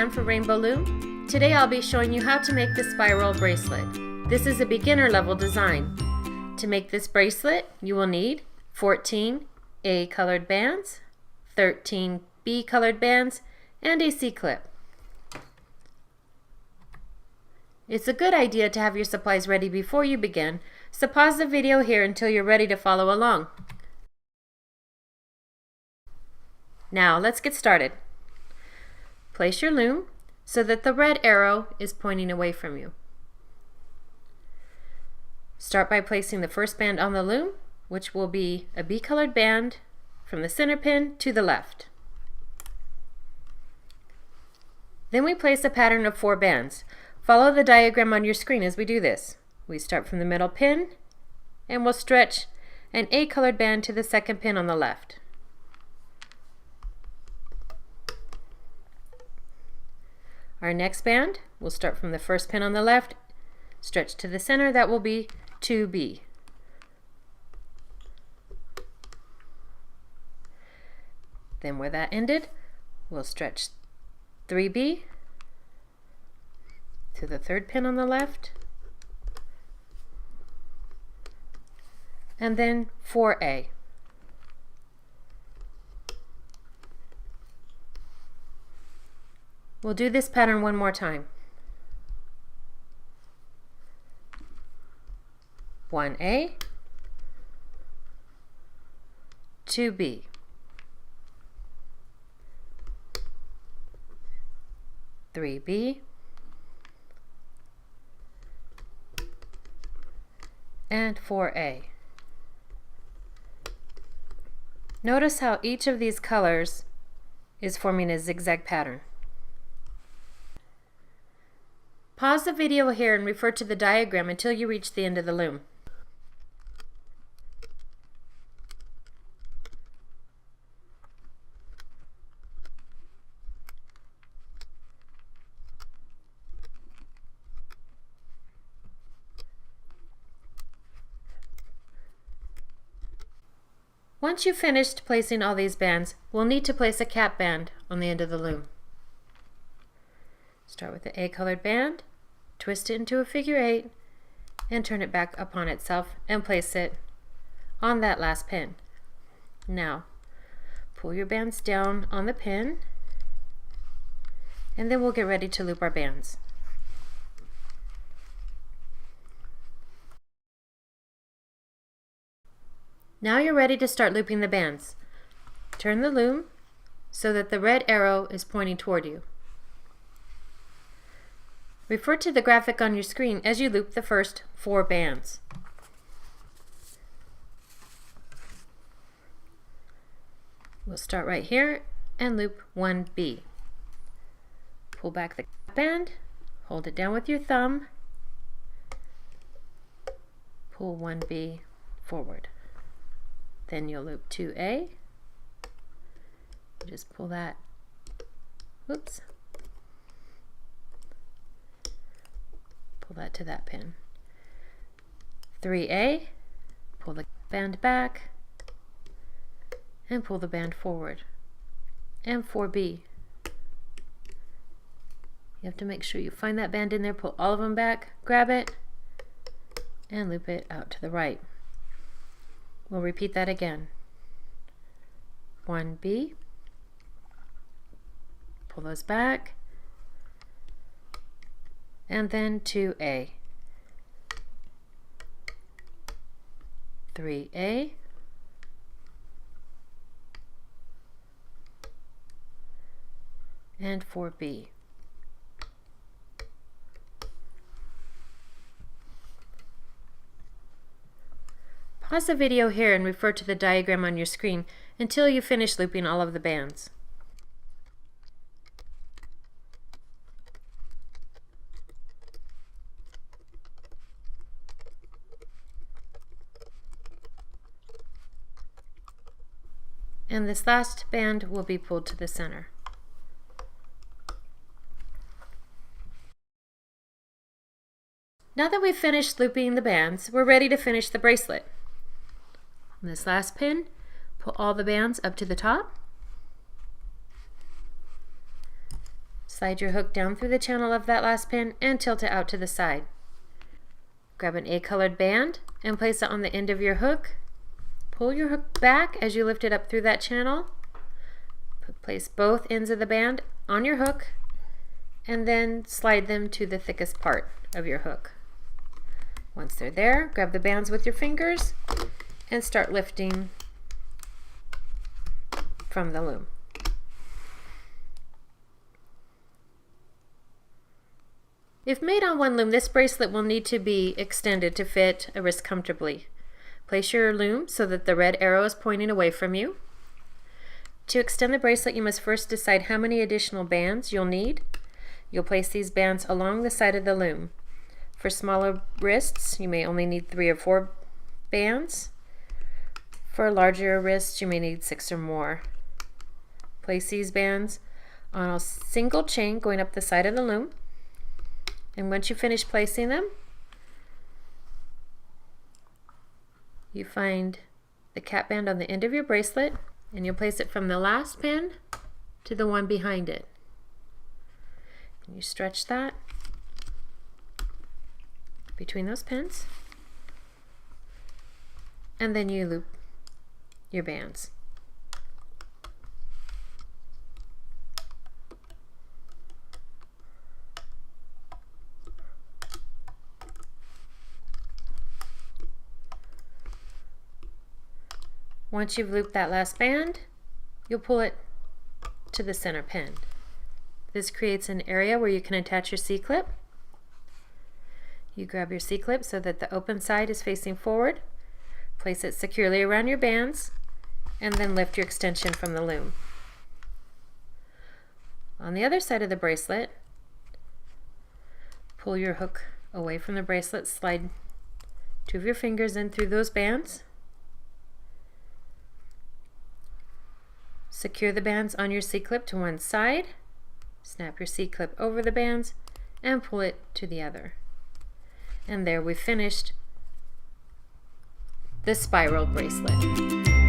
Jan for Rainbow Loom. Today I'll be showing you how to make the spiral bracelet. This is a beginner level design. To make this bracelet, you will need 14 A colored bands, 13 B colored bands, and a C-clip. It's a good idea to have your supplies ready before you begin, so pause the video here until you're ready to follow along. Now let's get started. Place your loom so that the red arrow is pointing away from you. Start by placing the first band on the loom, which will be a B colored band from the center pin to the left. Then we place a pattern of 4 bands. Follow the diagram on your screen as we do this. We start from the middle pin and we'll stretch an A colored band to the second pin on the left. Our next band will start from the first pin on the left, stretch to the center, that will be 2B. Then where that ended, we'll stretch 3B to the third pin on the left, and then 4A. We'll do this pattern one more time. 1A, 2B, 3B, and 4A. Notice how each of these colors is forming a zigzag pattern. Pause the video here and refer to the diagram until you reach the end of the loom. Once you've finished placing all these bands, we'll need to place a cap band on the end of the loom. Start with the A colored band, twist it into a figure 8, and turn it back upon itself and place it on that last pin. Now, pull your bands down on the pin, and then we'll get ready to loop our bands. Now you're ready to start looping the bands. Turn the loom so that the red arrow is pointing toward you. Refer to the graphic on your screen as you loop the first 4 bands. We'll start right here and loop 1B. Pull back the band, hold it down with your thumb, pull 1B forward. Then you'll loop 2A, just pull that, whoops, pull that to that pin. 3A, pull the band back, and pull the band forward. And 4B. You have to make sure you find that band in there, pull all of them back, grab it, and loop it out to the right. We'll repeat that again. 1B, pull those back, and then 2A, 3A, and 4B. Pause the video here and refer to the diagram on your screen until you finish looping all of the bands. And this last band will be pulled to the center. Now that we've finished looping the bands, we're ready to finish the bracelet. On this last pin, pull all the bands up to the top. Slide your hook down through the channel of that last pin and tilt it out to the side. Grab an A-colored band and place it on the end of your hook. Pull your hook back as you lift it up through that channel. Place both ends of the band on your hook and then slide them to the thickest part of your hook. Once they're there, grab the bands with your fingers and start lifting from the loom. If made on one loom, this bracelet will need to be extended to fit a wrist comfortably. Place your loom so that the red arrow is pointing away from you. To extend the bracelet, you must first decide how many additional bands you'll need. You'll place these bands along the side of the loom. For smaller wrists, you may only need 3 or 4 bands. For larger wrists, you may need 6 or more. Place these bands on a single chain going up the side of the loom. And once you finish placing them, you find the cap band on the end of your bracelet and you'll place it from the last pin to the one behind it. And you stretch that between those pins and then you loop your bands. Once you've looped that last band, you'll pull it to the center pin. This creates an area where you can attach your C-clip. You grab your C-clip so that the open side is facing forward, place it securely around your bands, and then lift your extension from the loom. On the other side of the bracelet, pull your hook away from the bracelet, slide 2 of your fingers in through those bands. Secure the bands on your C-clip to one side, snap your C-clip over the bands, and pull it to the other. And there we've finished the spiral bracelet.